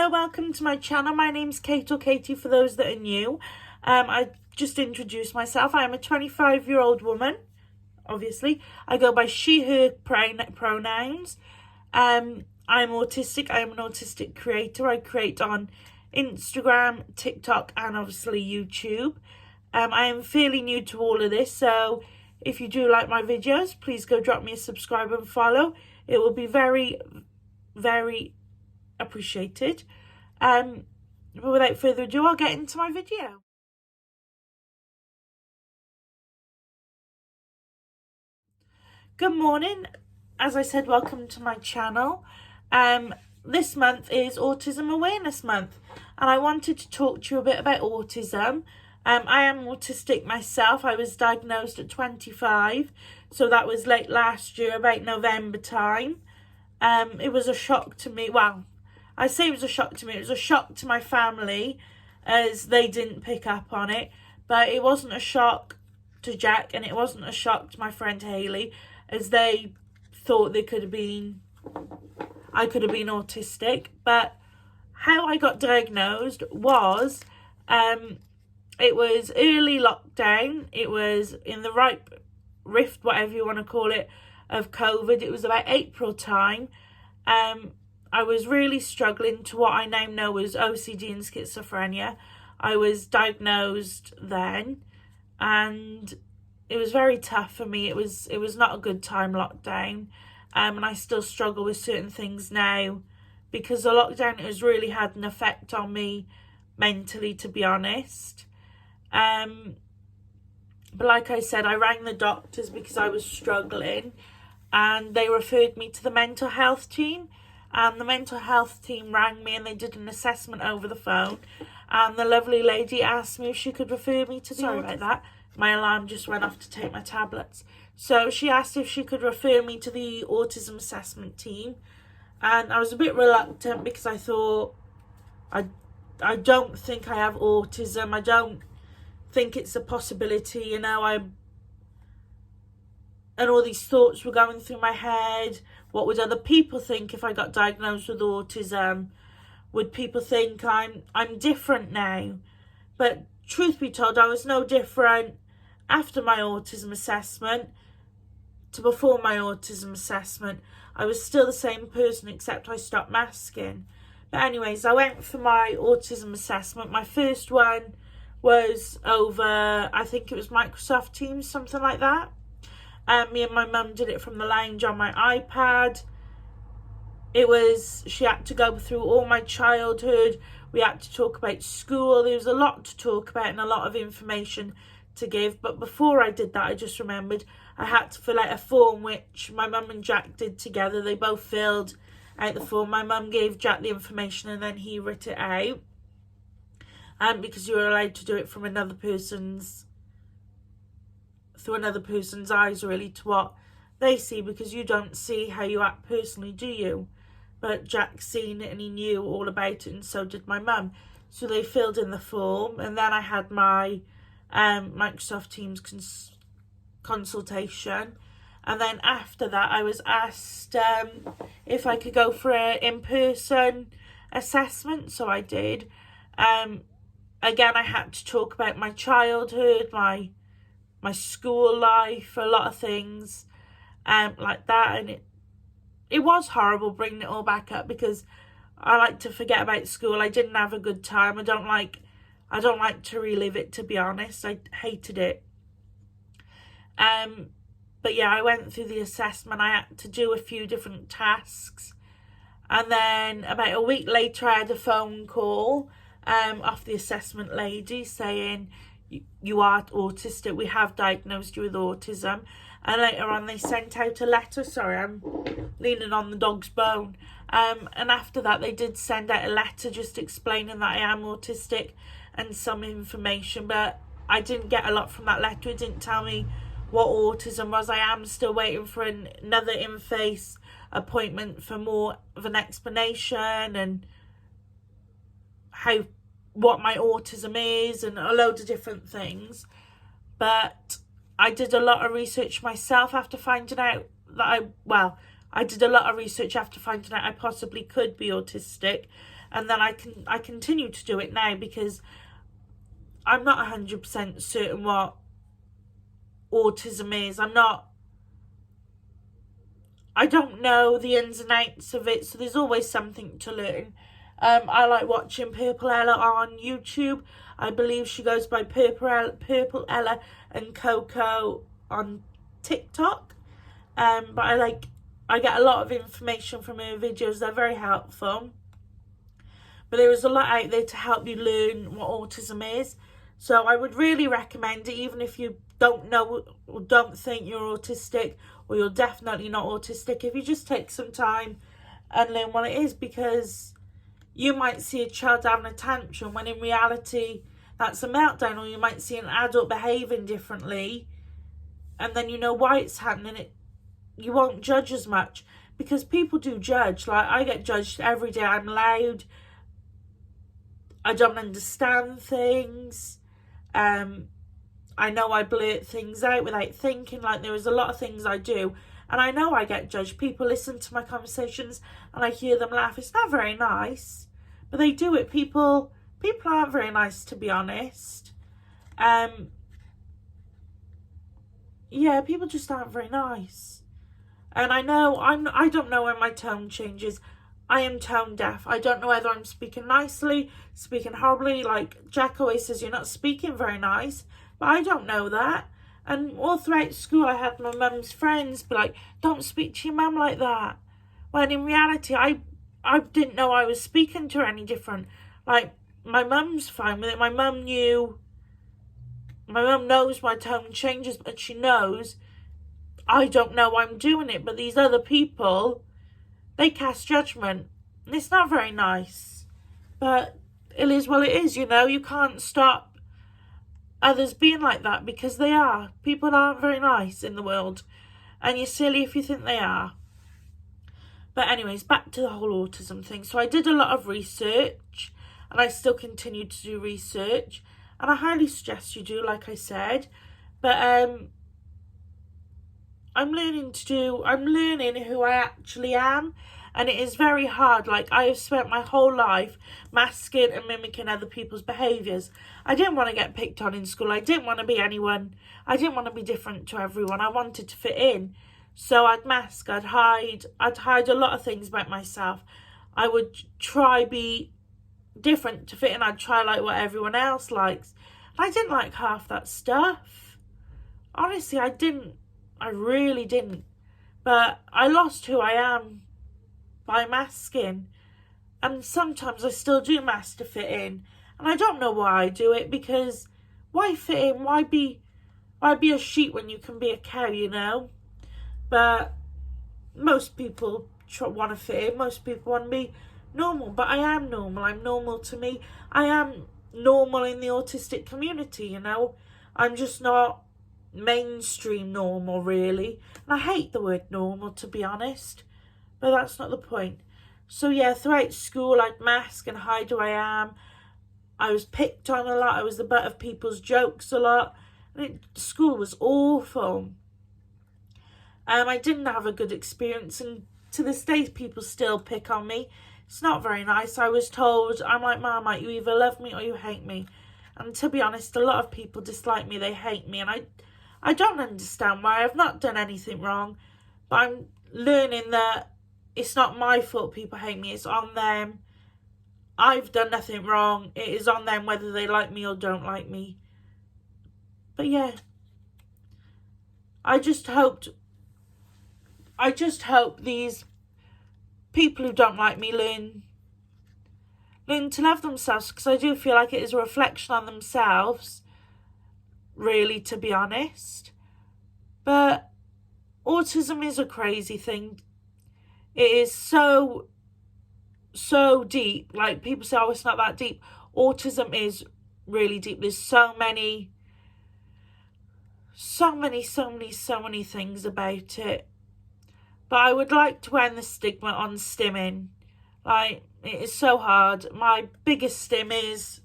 Hello, welcome to my channel. My name's Kate, or Katie for those that are new. I just introduced myself. I am a 25-year-old woman, obviously. I go by she, her pronouns. I'm autistic. I am an autistic creator. I create on Instagram, TikTok, and obviously YouTube. I am fairly new to all of this, so if you do like my videos, please go drop me a subscribe and follow. It will be very, very appreciated. But without further ado, I'll get into my video. Good morning. As I said, welcome to my channel. This month is Autism Awareness Month, and I wanted to talk to you a bit about autism. I am autistic myself. I was diagnosed at 25, so that was late last year, about November time. It was a shock to me. Well, I say it was a shock to me. It was a shock to my family as they didn't pick up on it. But it wasn't a shock to Jack, and it wasn't a shock to my friend Hayley, as they thought I could have been autistic. But how I got diagnosed was, it was early lockdown. It was in the rift, whatever you want to call it, of COVID. It was about April time. I was really struggling to what I now know as OCD and schizophrenia. I was diagnosed then, and it was very tough for me. It was not a good time, lockdown, and I still struggle with certain things now because the lockdown has really had an effect on me mentally, to be honest. But like I said, I rang the doctors because I was struggling, and they referred me to the mental health team. And the mental health team rang me, and they did an assessment over the phone. And the lovely lady asked me if she could refer me to the... Sorry about that. My alarm just went off to take my tablets. So she asked if she could refer me to the Autism Assessment team. And I was a bit reluctant because I thought, I don't think I have autism. I don't think it's a possibility, you know. And all these thoughts were going through my head. What would other people think if I got diagnosed with autism? Would people think I'm different now? But truth be told, I was no different after my autism assessment to before my autism assessment. I was still the same person, except I stopped masking. But anyways, I went for my autism assessment. My first one was over, I think it was Microsoft Teams, something like that. Me and my mum did it from the lounge on my iPad. She had to go through all my childhood. We had to talk about school. There was a lot to talk about and a lot of information to give. But before I did that, I just remembered I had to fill out a form, which my mum and Jack did together. They both filled out the form. My mum gave Jack the information, and then he writ it out. Because you were allowed to do it from through another person's eyes, really, to what they see, because you don't see how you act personally, do you? But Jack's seen it and he knew all about it, and so did my mum. So they filled in the form, and then I had my Microsoft Teams consultation. And then after that, I was asked if I could go for an in-person assessment, so I did. Again, I had to talk about my childhood, my school life, a lot of things like that. And it was horrible bringing it all back up, because I like to forget about school. I didn't have a good time. I don't like to relive it, to be honest. I hated it. But yeah, I went through the assessment. I had to do a few different tasks, and then about a week later I had a phone call off the assessment lady saying, you are autistic, we have diagnosed you with autism. And later on they sent out a letter. Sorry, I'm leaning on the dog's bone. And after that they did send out a letter just explaining that I am autistic and some information, but I didn't get a lot from that letter. It didn't tell me what autism was. I am still waiting for another in-face appointment for more of an explanation and what my autism is and a load of different things. But I did a lot of research myself after finding out that I did a lot of research after finding out I possibly could be autistic. and then I continue to do it now because I'm not 100% certain what autism is. I don't know the ins and outs of it, so there's always something to learn. I like watching Purple Ella on YouTube. I believe she goes by Purple Ella and Coco on TikTok. But I get a lot of information from her videos. They're very helpful. But there is a lot out there to help you learn what autism is. So I would really recommend it, even if you don't know or don't think you're autistic, or you're definitely not autistic, if you just take some time and learn what it is, because you might see a child having a tantrum when in reality that's a meltdown, or you might see an adult behaving differently and then you know why it's happening. You won't judge as much, because people do judge. Like, I get judged every day. I'm loud, I don't understand things, I know I blurt things out without thinking. Like, there is a lot of things I do and I know I get judged. People listen to my conversations and I hear them laugh. It's not very nice, but they do it. People aren't very nice, to be honest. Yeah, people just aren't very nice. And I know I don't know when my tone changes. I am tone deaf. I don't know whether I'm speaking nicely, speaking horribly. Like, Jack always says, you're not speaking very nice. But I don't know that. And all throughout school, I had my mum's friends be like, don't speak to your mum like that. When in reality, I didn't know I was speaking to her any different. Like, my mum's fine with it. My mum knows my tone changes, but she knows I don't know I'm doing it. But these other people, they cast judgment. And it's not very nice. But it is what it is, you know. You can't stop others being like that, because they are. People aren't very nice in the world. And you're silly if you think they are. But anyways, back to the whole autism thing. So I did a lot of research, and I still continue to do research. And I highly suggest you do, like I said. But I'm learning who I actually am. And it is very hard. Like, I have spent my whole life masking and mimicking other people's behaviours. I didn't want to get picked on in school. I didn't want to be anyone. I didn't want to be different to everyone. I wanted to fit in. So I'd mask, I'd hide a lot of things about myself. I would try be different to fit in. I'd try like what everyone else likes. I didn't like half that stuff. Honestly, I didn't. I really didn't. But I lost who I am by masking. And sometimes I still do mask to fit in. And I don't know why I do it, because why fit in? Why be a sheep when you can be a cow, you know? But most people want to fit in. Most people want to be normal. But I am normal. I'm normal to me. I am normal in the autistic community, you know? I'm just not mainstream normal, really. And I hate the word normal, to be honest. But that's not the point. So yeah, throughout school, I'd mask and hide who I am. I was picked on a lot. I was the butt of people's jokes a lot. School was awful. I didn't have a good experience, and to this day, people still pick on me. It's not very nice. I was told, I'm like, Marmite, you either love me or you hate me. And to be honest, a lot of people dislike me. They hate me, and I don't understand why. I've not done anything wrong, but I'm learning that it's not my fault people hate me. It's on them. I've done nothing wrong. It is on them whether they like me or don't like me. But yeah, I just hope these people who don't like me learn to love themselves, because I do feel like it is a reflection on themselves, really, to be honest. But autism is a crazy thing. It is so deep. Like, people say, oh, it's not that deep. Autism is really deep. There's so many things about it. But I would like to end the stigma on stimming. Like, it is so hard. My biggest stim is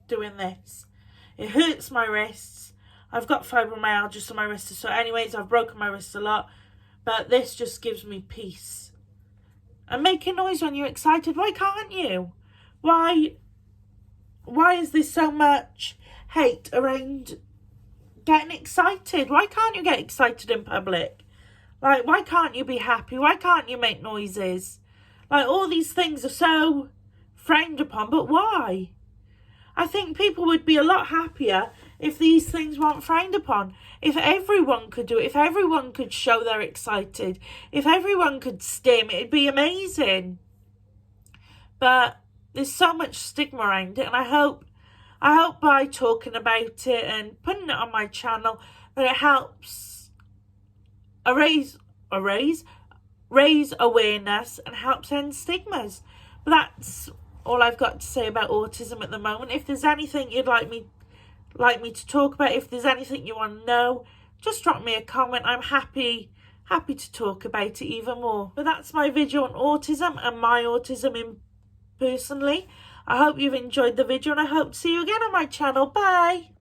doing this. It hurts my wrists. I've got fibromyalgia, so my wrists are sore. Anyways, I've broken my wrists a lot. But this just gives me peace. And making noise when you're excited, why can't you? Why is there so much hate around getting excited? Why can't you get excited in public? Like, why can't you be happy? Why can't you make noises? Like, all these things are so frowned upon, but why? I think people would be a lot happier if these things weren't frowned upon. If everyone could do it, if everyone could show they're excited, if everyone could stim, it'd be amazing. But there's so much stigma around it, and I hope by talking about it and putting it on my channel that it helps raise awareness and helps end stigmas. But that's all I've got to say about autism at the moment. If there's anything you'd like me to talk about, if there's anything you want to know, just drop me a comment. I'm happy to talk about it even more. But that's my video on autism and my autism personally. I hope you've enjoyed the video, and I hope to see you again on my channel. Bye.